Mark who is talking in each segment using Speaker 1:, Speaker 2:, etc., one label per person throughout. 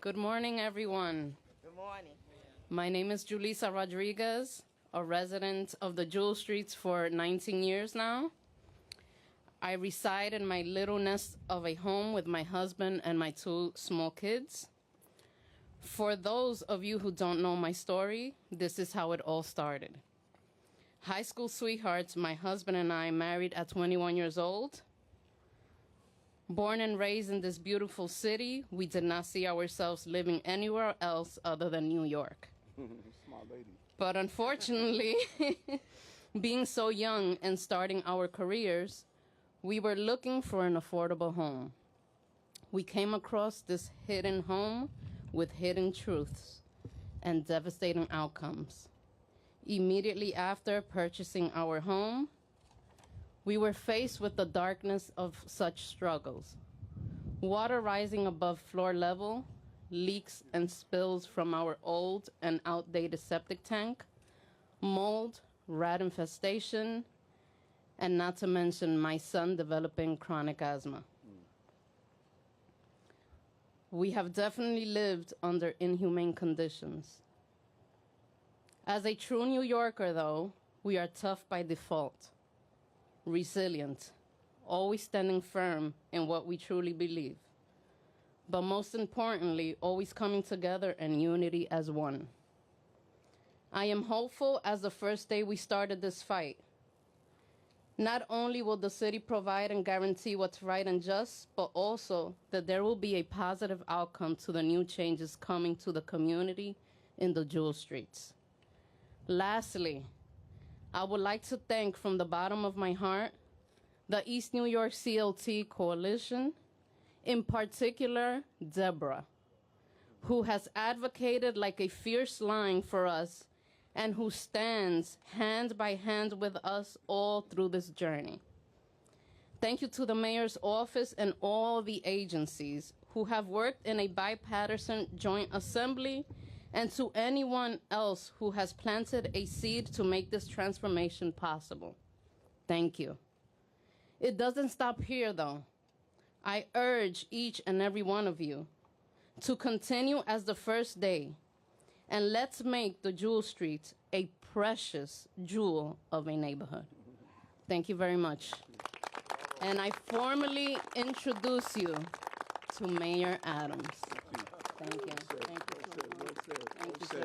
Speaker 1: Good morning, everyone.
Speaker 2: Good morning.
Speaker 1: My name is Julissa Rodriguez, a resident of the Jewel Streets for 19 years now. I reside in my little nest of a home with my husband and my two small kids. For those of you who don't know my story, this is how it all started. High school sweethearts, my husband and I married at 21 years old. Born and raised in this beautiful city, we did not see ourselves living anywhere else other than New York.
Speaker 3: Smart lady.
Speaker 1: But unfortunately, being so young and starting our careers, we were looking for an affordable home. We came across this hidden home with hidden truths and devastating outcomes. Immediately after purchasing our home, we were faced with the darkness of such struggles. Water rising above floor level, leaks and spills from our old and outdated septic tank, mold, rat infestation, and not to mention my son developing chronic asthma. We have definitely lived under inhumane conditions. As a true New Yorker, though, we are tough by default. Resilient, always standing firm in what we truly believe, but most importantly, always coming together in unity as one. I am hopeful as the first day we started this fight. Not only will the city provide and guarantee what's right and just, but also that there will be a positive outcome to the new changes coming to the community in the Jewel Streets. Lastly, I would like to thank from the bottom of my heart the East New York CLT Coalition, in particular Deborah, who has advocated like a fierce lion for us and who stands hand by hand with us all through this journey. Thank you to the mayor's office and all the agencies who have worked in a bipartisan joint assembly, and to anyone else who has planted a seed to make this transformation possible. Thank you. It doesn't stop here, though. I urge each and every one of you to continue as the first day, and let's make the Jewel Street a precious jewel of a neighborhood. Thank you very much. And I formally introduce you to Mayor Adams. Thank you. Thank you. Thank you, sir.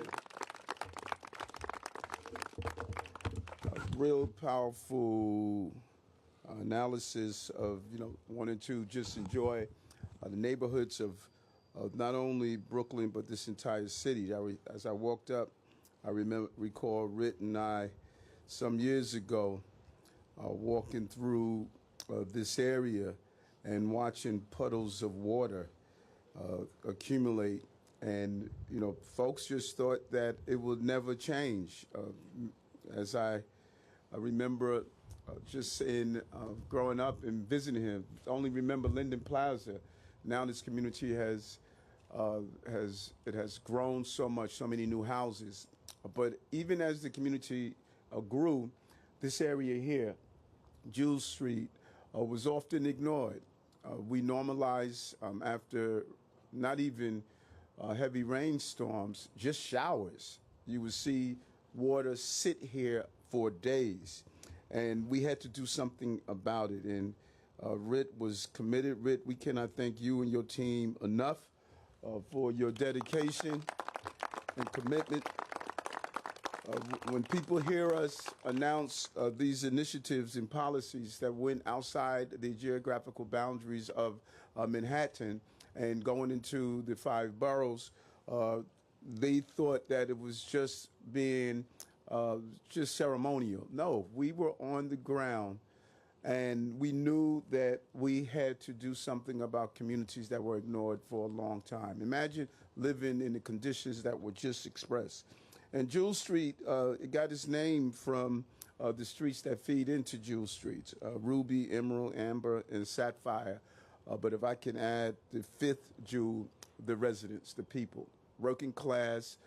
Speaker 3: Real powerful analysis of, wanting to just enjoy the neighborhoods of not only Brooklyn, but this entire city. As I walked up, I recall Rit and I, some years ago, walking through this area and watching puddles of water accumulate. And, folks just thought that it would never change. As I remember just growing up and visiting him, only remember Linden Plaza. Now this community has grown so much, so many new houses. But even as the community grew, this area here, Jewel Street, was often ignored. We normalized after not even heavy rainstorms, just showers. You would see water sit here for days. And we had to do something about it. And Rit was committed. Rit, we cannot thank you and your team enough for your dedication and commitment. When people hear us announce these initiatives and policies that went outside the geographical boundaries of Manhattan, and going into the 5 boroughs, they thought that it was just being just ceremonial. No, we were on the ground, and we knew that we had to do something about communities that were ignored for a long time. Imagine living in the conditions that were just expressed. And Jewel Street, it got its name from the streets that feed into Jewel Street, Ruby, Emerald, Amber, and Sapphire. But if I can add the 5th jewel, the residents, the people, working class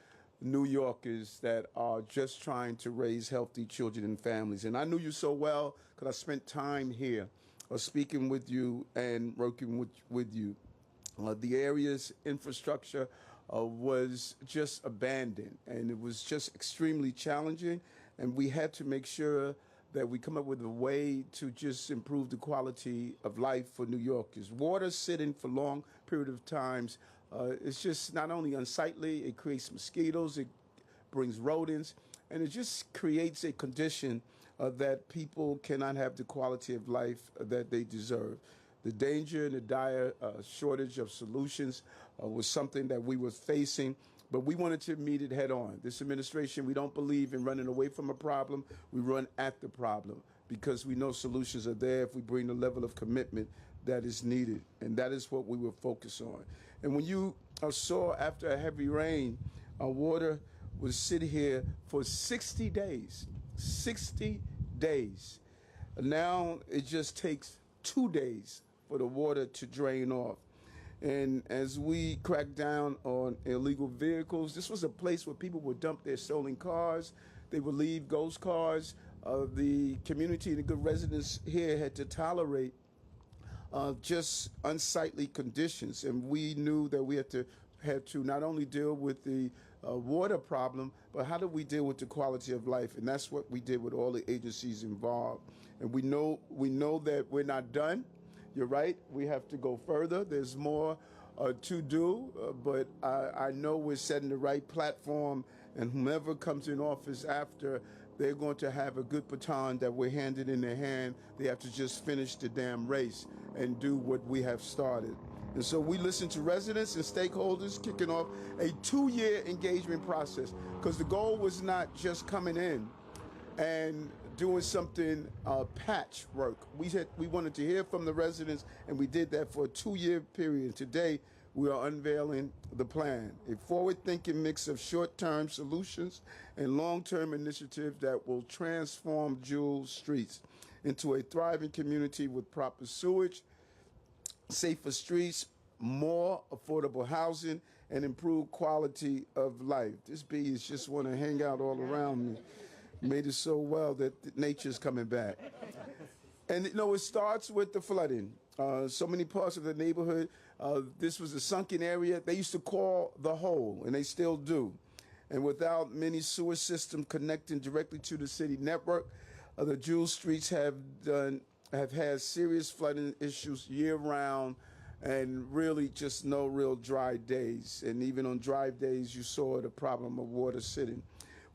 Speaker 3: New Yorkers that are just trying to raise healthy children and families. And I knew you so well because I spent time here speaking with you and working with you. The area's infrastructure was just abandoned, and it was just extremely challenging. And we had to make sure that we come up with a way to just improve the quality of life for New Yorkers. Water sitting for long period of times, it's just not only unsightly, it creates mosquitoes, it brings rodents, and it just creates a condition that people cannot have the quality of life that they deserve. The danger and the dire shortage of solutions was something that we were facing, but we wanted to meet it head on. This administration, we don't believe in running away from a problem. We run at the problem because we know solutions are there if we bring the level of commitment that is needed, and that is what we will focus on. And when you saw after a heavy rain, water would sit here for 60 days. 60 days. Now it just takes 2 days for the water to drain off. And as we crack down on illegal vehicles, this was a place where people would dump their stolen cars. They would leave ghost cars. The community and the good residents here had to tolerate just unsightly conditions. And we knew that we had to not only deal with the water problem, but how do we deal with the quality of life? And that's what we did with all the agencies involved. And we know that we're not done. You're right. We have to go further. There's more to do, but I know we're setting the right platform, and whomever comes in office after, they're going to have a good baton that we're handed in their hand. They have to just finish the damn race and do what we have started. And so we listen to residents and stakeholders, kicking off a 2-year engagement process, because the goal was not just coming in and doing something patchwork. We wanted to hear from the residents, and we did that for a 2-year period. Today, we are unveiling the plan, a forward-thinking mix of short-term solutions and long-term initiatives that will transform Jewel Streets into a thriving community with proper sewage, safer streets, more affordable housing, and improved quality of life. This bee is just want to hang out all around me. Made it so well that nature's coming back. And it starts with the flooding. So many parts of the neighborhood, this was a sunken area. They used to call the hole, and they still do. And without many sewer systems connecting directly to the city network, the Jewel Streets have had serious flooding issues year-round, and really just no real dry days. And even on dry days, you saw the problem of water sitting.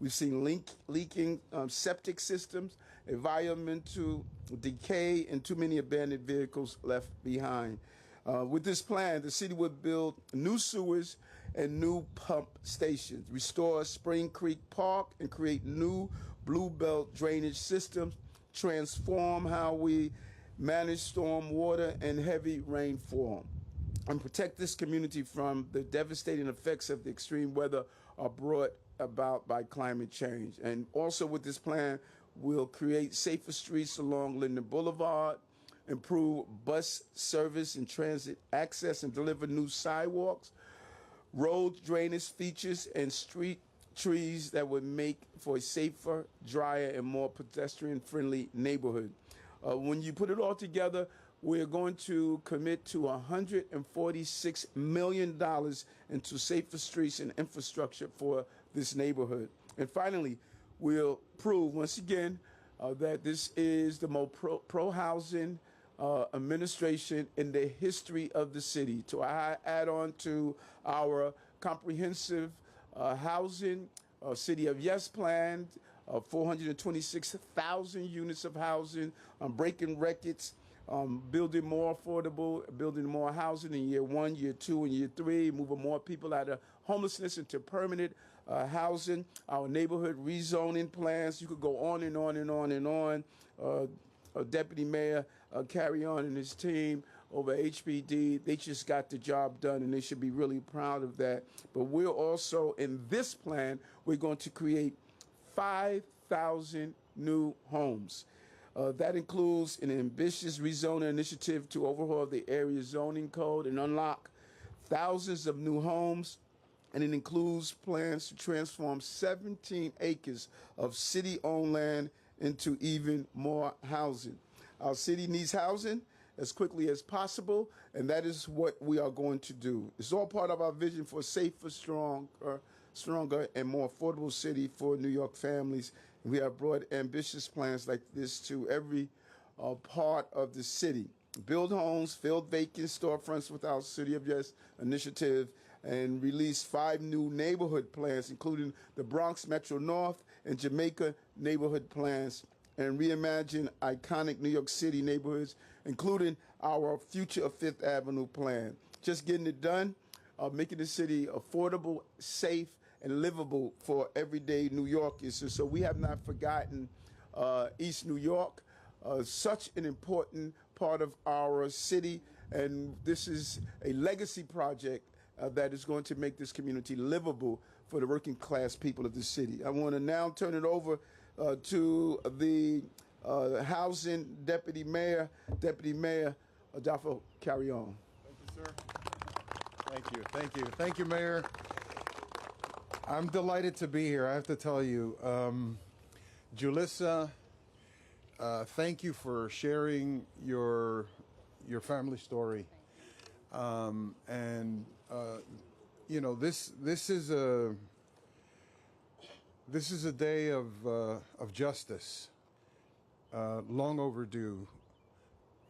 Speaker 3: We've seen leaking septic systems, environmental decay, and too many abandoned vehicles left behind. With this plan, the city would build new sewers and new pump stations, restore Spring Creek Park, and create new Blue Belt drainage systems, transform how we manage storm water and heavy rainfall, and protect this community from the devastating effects of the extreme weather brought about by climate change. And also with this plan, we'll create safer streets along Linden Boulevard, improve bus service and transit access, and deliver new sidewalks, road drainage features, and street trees that would make for a safer, drier, and more pedestrian-friendly neighborhood. When you put it all together, we're going to commit to $146 million into safer streets and infrastructure for this neighborhood. And finally, we'll prove once again that this is the most pro-housing administration in the history of the city. To add on to our comprehensive housing, City of Yes plan, 426,000 units of housing, breaking records, building more affordable, building more housing in year 1, year 2, and year 3, moving more people out of homelessness into permanent housing, our neighborhood rezoning plans. You could go on and on and on and on. Deputy Mayor Carion and his team over HPD, they just got the job done, and they should be really proud of that. But we're also, in this plan, we're going to create 5,000 new homes. That includes an ambitious rezoning initiative to overhaul the area zoning code and unlock thousands of new homes. And it includes plans to transform 17 acres of city-owned land into even more housing. Our city needs housing, as quickly as possible, and that is what we are going to do. It's all part of our vision for a safer, stronger, and more affordable city for New York families. And we have brought ambitious plans like this to every part of the city. Build homes, fill vacant storefronts with our City of Yes initiative, and release 5 new neighborhood plans, including the Bronx Metro North and Jamaica neighborhood plans, and reimagine iconic New York City neighborhoods, including our Future of Fifth Avenue plan. Just getting it done, making the city affordable, safe, and livable for everyday New Yorkers. So we have not forgotten East New York, such an important part of our city, and this is a legacy project that is going to make this community livable for the working class people of the city. I want to now turn it over to the Housing Deputy Mayor Mayor Carion.
Speaker 2: Thank you, sir. Thank you, Mayor. I'm delighted to be here. I have to tell you, Julissa, thank you for sharing your family story. You know, this is a day of justice, long overdue.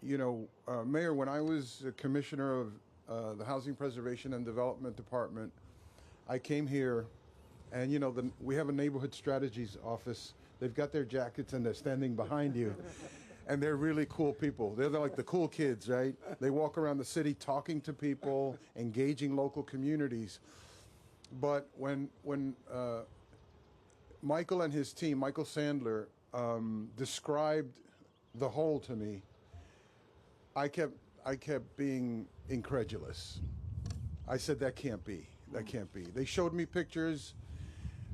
Speaker 2: You know, Mayor, when I was a commissioner of the Housing Preservation and Development Department, I came here, and you know, we have a neighborhood strategies office. They've got their jackets and they're standing behind you. And they're really cool people. They're like the cool kids, right? They walk around the city talking to people, engaging local communities. But when Michael and his team, Michael Sandler, described the whole to me, I kept being incredulous. I said, that can't be. That can't be. They showed me pictures.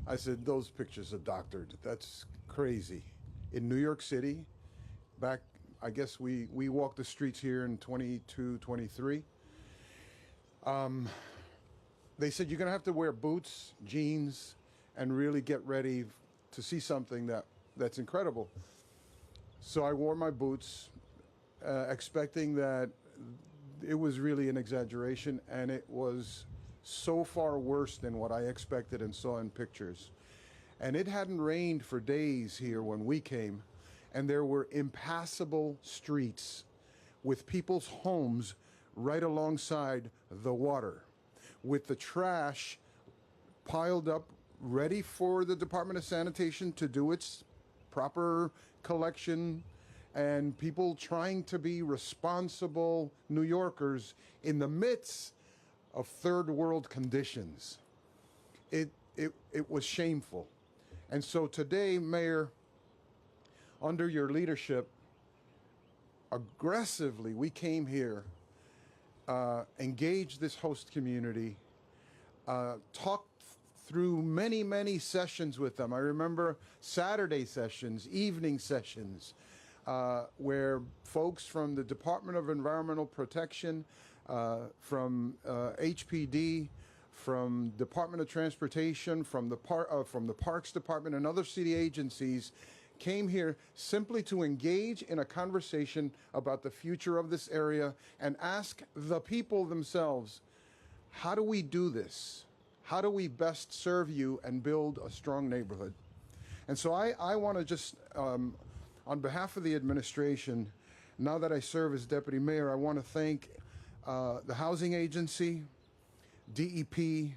Speaker 2: I said, those pictures are doctored. That's crazy. In New York City, back, I guess we walked the streets here in 22, 23. They said you're going to have to wear boots, jeans, and really get ready to see something that's incredible. So I wore my boots, expecting that it was really an exaggeration, and it was so far worse than what I expected and saw in pictures. And it hadn't rained for days here when we came, and there were impassable streets with people's homes right alongside the water, with the trash piled up, ready for the Department of Sanitation to do its proper collection, and people trying to be responsible New Yorkers in the midst of third world conditions. It was shameful. And so today, Mayor, under your leadership, aggressively, we came here, engaged this host community, talked through many, many sessions with them. I remember Saturday sessions, evening sessions, where folks from the Department of Environmental Protection, from HPD, from Department of Transportation, from the Parks Department and other city agencies came here simply to engage in a conversation about the future of this area and ask the people themselves, how do we do this? How do we best serve you and build a strong neighborhood? And so I want to just, on behalf of the administration, now that I serve as deputy mayor, I want to thank the Housing Agency, DEP,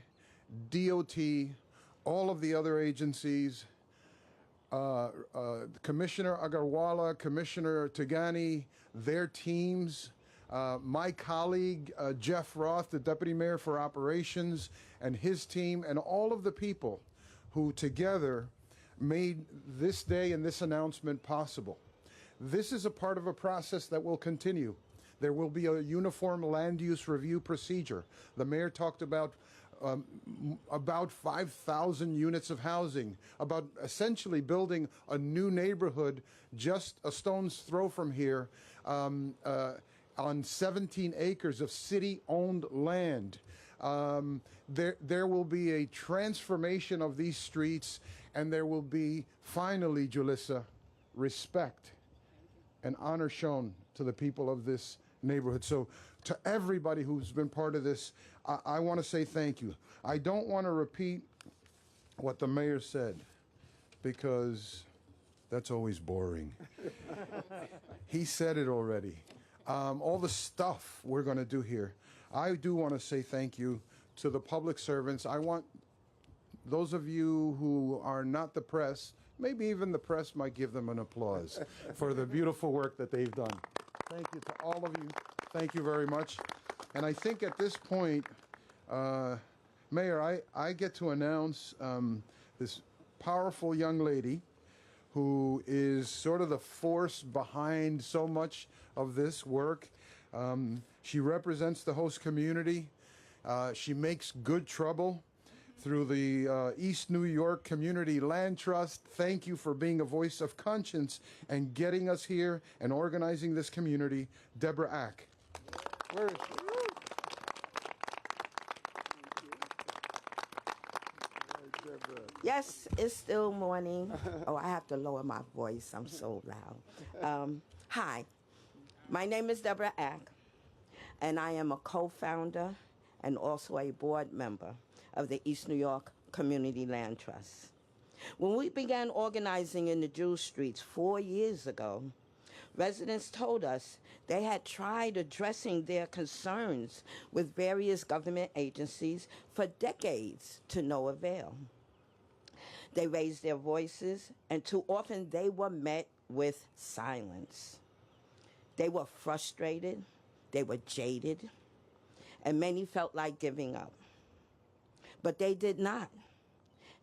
Speaker 2: DOT, all of the other agencies, Commissioner Agarwala, Commissioner Tagani, their teams, my colleague, Jeff Roth, the Deputy Mayor for Operations, and his team, and all of the people who together made this day and this announcement possible. This is a part of a process that will continue. There will be a uniform land use review procedure. The mayor talked about 5,000 units of housing, about essentially building a new neighborhood just a stone's throw from here on 17 acres of city-owned land. There will be a transformation of these streets, and there will be, finally, Julissa, respect and honor shown to the people of this neighborhood. So to everybody who's been part of this, I want to say thank you. I don't want to repeat what the mayor said because that's always boring. He said it already. All the stuff we're going to do here. I do want to say thank you to the public servants. I want those of you who are not the press, maybe even the press might give them an applause for the beautiful work that they've done. Thank you to all of you. Thank you very much. And I think at this point, Mayor, I get to announce this powerful young lady who is sort of the force behind so much of this work. She represents the host community. She makes good trouble through the East New York Community Land Trust. Thank you for being a voice of conscience and getting us here and organizing this community. Deborah Ack. Where is she?
Speaker 4: Yes, it's still morning. Oh, I have to lower my voice. I'm so loud. Hi, my name is Deborah Ack, and I am a co-founder and also a board member of the East New York Community Land Trust. When we began organizing in the Jewel Streets 4 years ago, residents told us they had tried addressing their concerns with various government agencies for decades to no avail. They raised their voices, and too often they were met with silence. They were frustrated, they were jaded, and many felt like giving up. But they did not.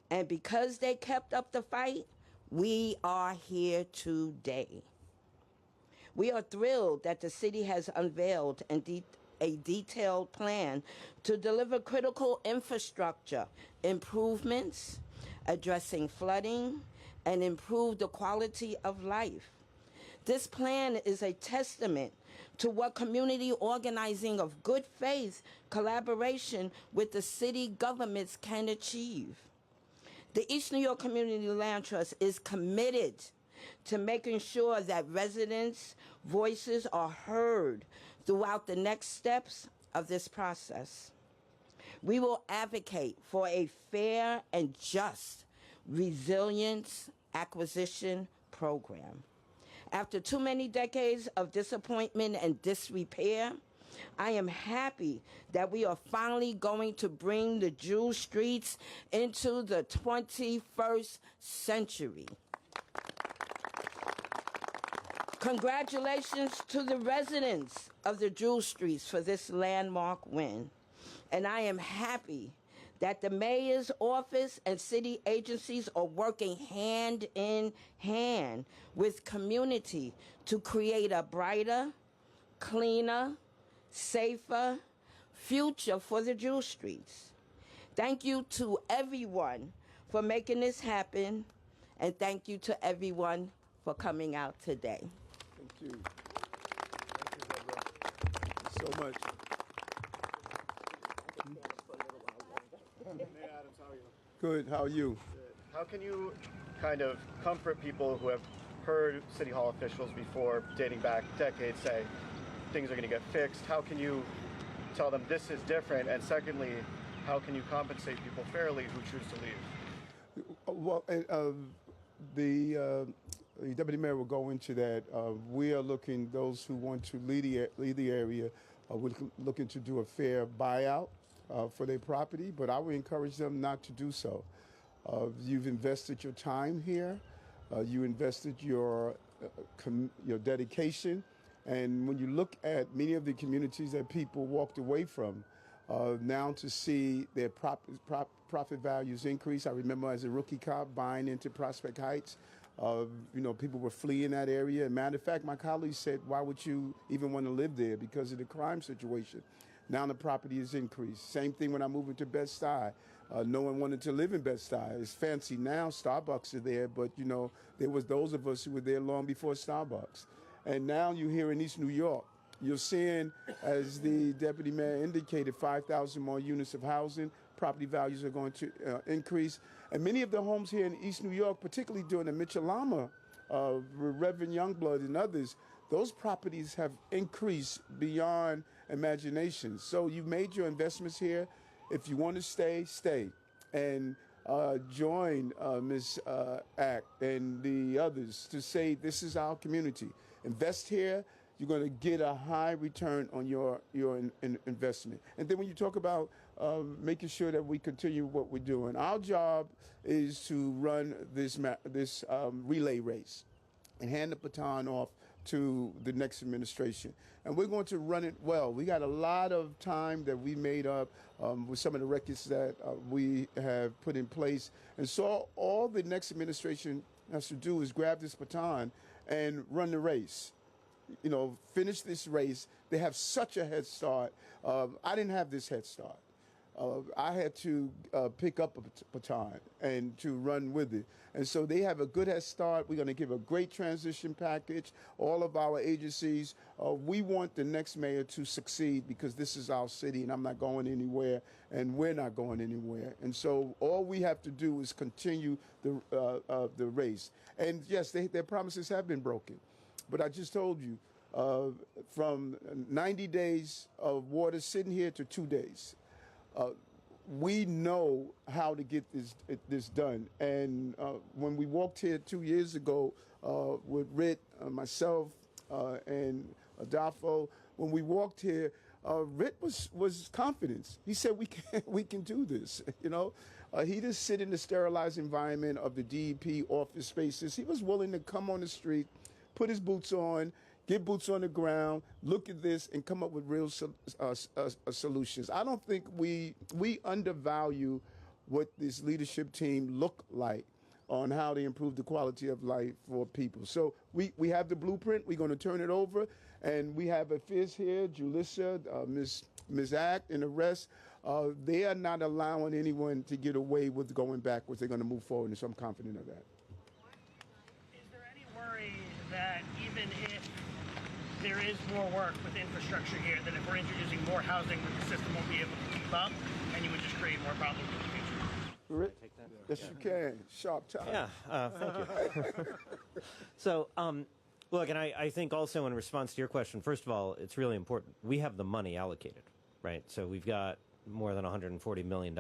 Speaker 4: And because they kept up the fight, we are here today. We are thrilled that the city has unveiled a detailed plan to deliver critical infrastructure improvements, addressing flooding, and improve the quality of life. This plan is a testament to what community organizing of good faith collaboration with the city governments can achieve. The East New York Community Land Trust is committed to making sure that residents' voices are heard throughout the next steps of this process. We will advocate for a fair and just resilience acquisition program. After too many decades of disappointment and disrepair, I am happy that we are finally going to bring the Jewel Streets into the 21st century. Congratulations to the residents of the Jewel Streets for this landmark win. And I am happy that the mayor's office and city agencies are working hand in hand with community to create a brighter, cleaner, safer future for the Jewel Streets. Thank you to everyone for making this happen, and thank you to everyone for coming out today.
Speaker 3: Thank you. Thank you, Deborah. So much.
Speaker 5: Mayor Adams, how are you?
Speaker 3: Good. How are you?
Speaker 5: Good. How can you kind of comfort people who have heard City Hall officials before, dating back decades, say things are going to get fixed? How can you tell them this is different? And secondly, how can you compensate people fairly who choose to leave?
Speaker 3: Well, the deputy mayor will go into that. We are looking, those who want to lead the area, we're looking to do a fair buyout for their property, but I would encourage them not to do so. You've invested your time here, you invested your dedication, and when you look at many of the communities that people walked away from, now to see their profit values increase. I remember as a rookie cop buying into Prospect Heights, people were fleeing that area. And matter of fact, my colleagues said, why would you even want to live there? Because of the crime situation. Now the property has increased. Same thing when I moved into Bed-Stuy. No one wanted to live in Bed-Stuy. It's fancy now, Starbucks are there, but there was those of us who were there long before Starbucks. And now you're here in East New York. You're seeing, as the deputy mayor indicated, 5,000 more units of housing. Property values are going to increase. And many of the homes here in East New York, particularly during the Mitchell-Lama, Reverend Youngblood and others, those properties have increased beyond imagination. So you've made your investments here. If you want to stay, stay. And join Ms. Ack and the others to say this is our community. Invest here. You're going to get a high return on your investment. And then when you talk about making sure that we continue what we're doing, our job is to run this relay race and hand the baton off to the next administration. And we're going to run it well. We got a lot of time that we made up with some of the records that we have put in place. And so all the next administration has to do is grab this baton and run the race. You know, finish this race. They have such a head start. I didn't have this head start. I had to pick up a baton and to run with it. And so they have a good head start. We're going to give a great transition package, all of our agencies. We want the next mayor to succeed because this is our city and I'm not going anywhere and we're not going anywhere. And so all we have to do is continue the race. And yes, their promises have been broken. But I just told you, from 90 days of water sitting here to 2 days. We know how to get this done. And when we walked here 2 years ago with Rit, myself, and Adolfo, when we walked here, Rit was confident. He said, we can do this, you know. He didn't sit in the sterilized environment of the DEP office spaces. He was willing to come on the street, put his boots on, get boots on the ground, look at this, and come up with real solutions. I don't think we undervalue what this leadership team look like on how to improve the quality of life for people. So we have the blueprint. We're going to turn it over, and we have a fizz here, Julissa, Ms. Act, and the rest. They are not allowing anyone to get away with going backwards. They're going to move forward, and so I'm confident of that.
Speaker 6: Is there any worry that even if there is more work with infrastructure here, that if we're introducing more housing, that the system won't be able to keep up, and you would just create more problems in the future?
Speaker 3: Rick? Yes, you can. Sharp time.
Speaker 7: Yeah, thank you. So, look, and I think also in response to your question, first of all, it's really important. We have the money allocated, right? So we've got more than $140 million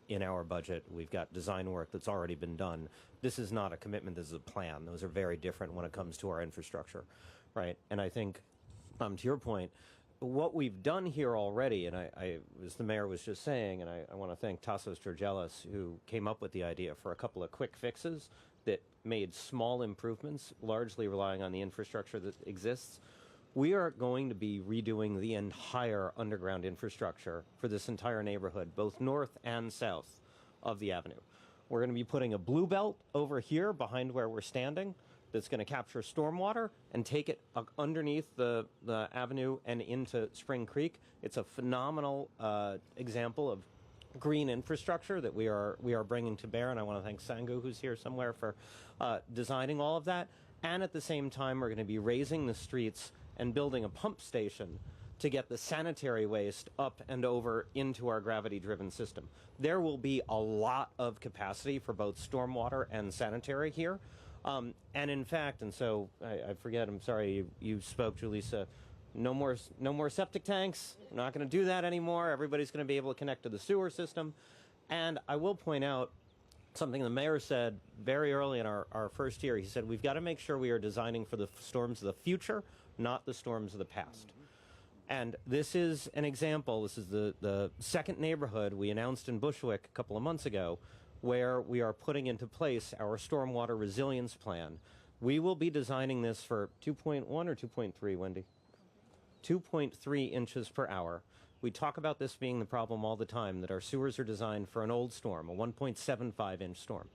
Speaker 7: in our budget. We've got design work that's already been done. This is not a commitment, this is a plan. Those are very different when it comes to our infrastructure, right? And I think, to your point, what we've done here already, and as the mayor was just saying, and I want to thank Tassos Georgelis, who came up with the idea for a couple of quick fixes that made small improvements, largely relying on the infrastructure that exists. We are going to be redoing the entire underground infrastructure for this entire neighborhood, both north and south of the avenue. We're going to be putting a blue belt over here behind where we're standing that's going to capture stormwater and take it underneath the avenue and into Spring Creek. It's a phenomenal example of green infrastructure that we are bringing to bear, and I want to thank Sangu, who's here somewhere, for designing all of that. And at the same time, we're going to be raising the streets and building a pump station to get the sanitary waste up and over into our gravity-driven system. There will be a lot of capacity for both stormwater and sanitary here. And in fact, and so I forget, I'm sorry, you spoke, Julissa, no more septic tanks. We're not going to do that anymore. Everybody's going to be able to connect to the sewer system. And I will point out something the mayor said very early in our first year. He said, we've got to make sure we are designing for the storms of the future, not the storms of the past. And this is an example. This is the second neighborhood we announced in Bushwick a couple of months ago, where we are putting into place our stormwater resilience plan. We will be designing this for 2.1 or 2.3, Wendy? 2.3 inches per hour. We talk about this being the problem all the time, that our sewers are designed for an old storm, a 1.75-inch storm.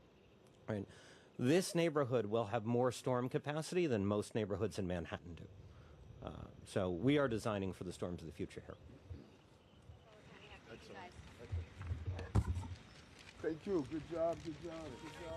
Speaker 7: Right? This neighborhood will have more storm capacity than most neighborhoods in Manhattan do. So we are designing for the storms of the future here.
Speaker 3: Thank you. Good job. Good job. Good job.